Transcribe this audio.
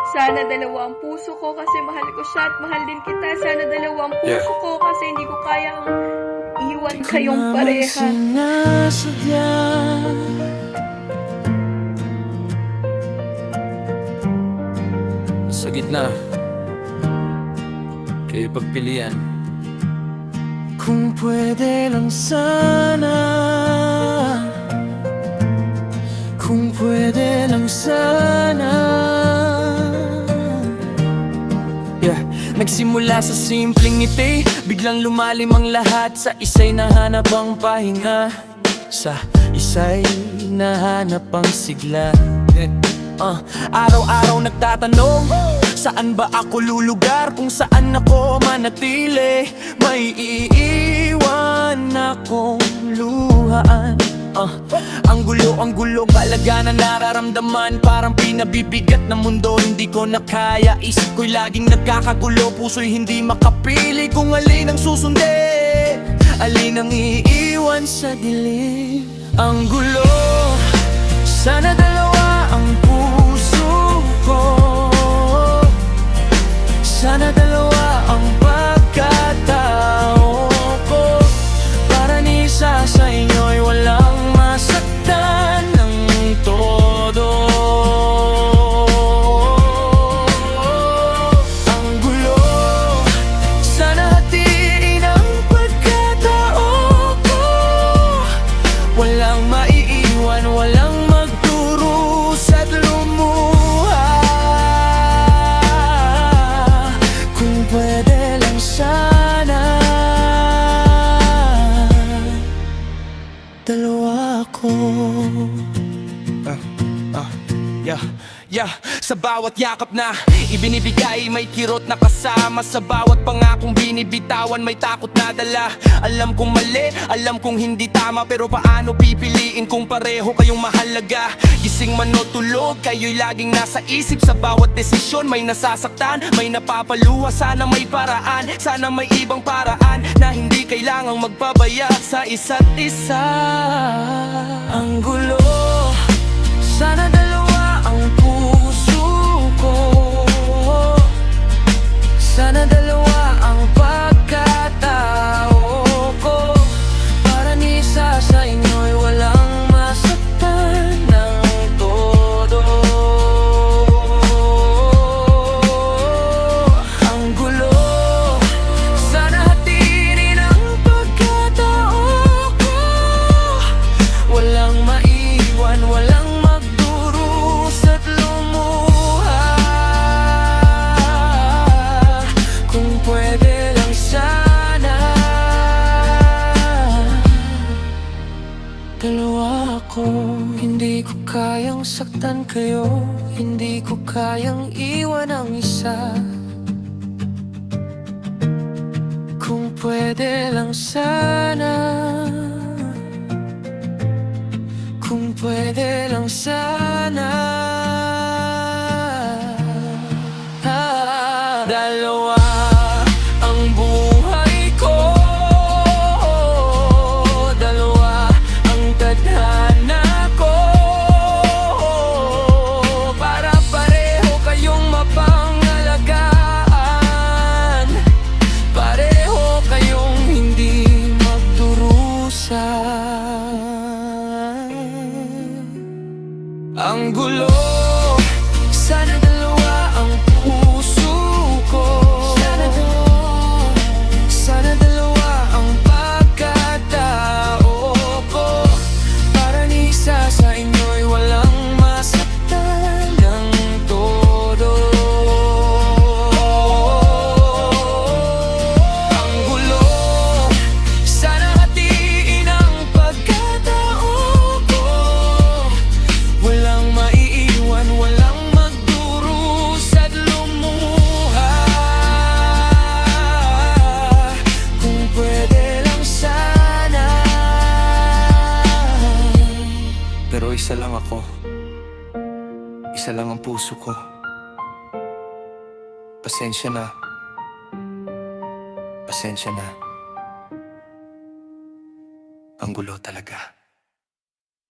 Sana dalawa ang puso ko kasi mahal ko siya at mahal din kita. Sana dalawa ang puso ko kasi hindi ko kayang iwan kayong pareha. Sinasadya. Sa gitna kayo pagpilian. Kung pwede lang sana, kung pwede lang sana. Nagsimula sa simpleng ngiti, biglang lumalim ang lahat. Sa isa'y nahanap ang pahinga, sa isa'y nahanap ang sigla. Araw-araw nagtatanong, saan ba ako lulugar? Kung saan ako manatili, may iiwan akong luhaan. Ang gulo, balaga na nararamdaman. Parang pinabibigat na mundo, hindi ko na kaya. Isip ko'y laging nagkakagulo, puso'y hindi makapili kung alin ang susundin, alin ang iiwan sa dilim. Ang gulo, sana dalawa ang puso ko. Sana dalawa ang pagkatao ko. Para ni isa sa inyo'y walang masaktan ng todo. Ang gulo, sana hatiin ang pagkatao ko. Walang maiiwan, walang magdurusa at lumuha. Kung pwede lang sana, dalawa ako. Sa bawat yakap na ibinibigay, may kirot na kasama. Sa bawat pangakong binibitawan, may takot na dala. Alam kong mali, alam kong hindi tama, pero paano pipiliin kung pareho kayong mahalaga? Gising man o tulog, kayo'y laging nasa isip. Sa bawat desisyon may nasasaktan, may napapaluha. Sana may paraan, sana may ibang paraan, na hindi kailangang magpabaya sa isa't isa. Ang gulo, sana dalawa ang puso ko. Sana dalawa ang pagkatao ko. Para ni isa sa inyo'y walang masaktan ng todo. Ang gulo, sana hatiin ang pagkatao ko. Walang maiwan, walang magdurusa at lumuha. Kung pwede lang sana, dalawa ako. Hindi ko kayang saktan kayo, hindi ko kayang iwan ang isa. Kung pwede lang sana, kung pwede lang sana. Dalawa ang buhay ko, dalawa ang tadhana ko. Para pareho kayong mapangalagaan, pareho kayong hindi magdurusa. Ang gulo, sana dalawa ang puso ko. Sana dalawa ang pagkatao ko. Para ni isa sa inyo'y walang masaktan ng todo. Ang gulo, sana hatiin ang pagkatao ko. Walang maiiwan, walang magdurusa at lumuha. Kung pwede lang sana. Pero isa lang ako, isa lang ang puso ko. Pasensya na, pasensya na. Ang gulo talaga.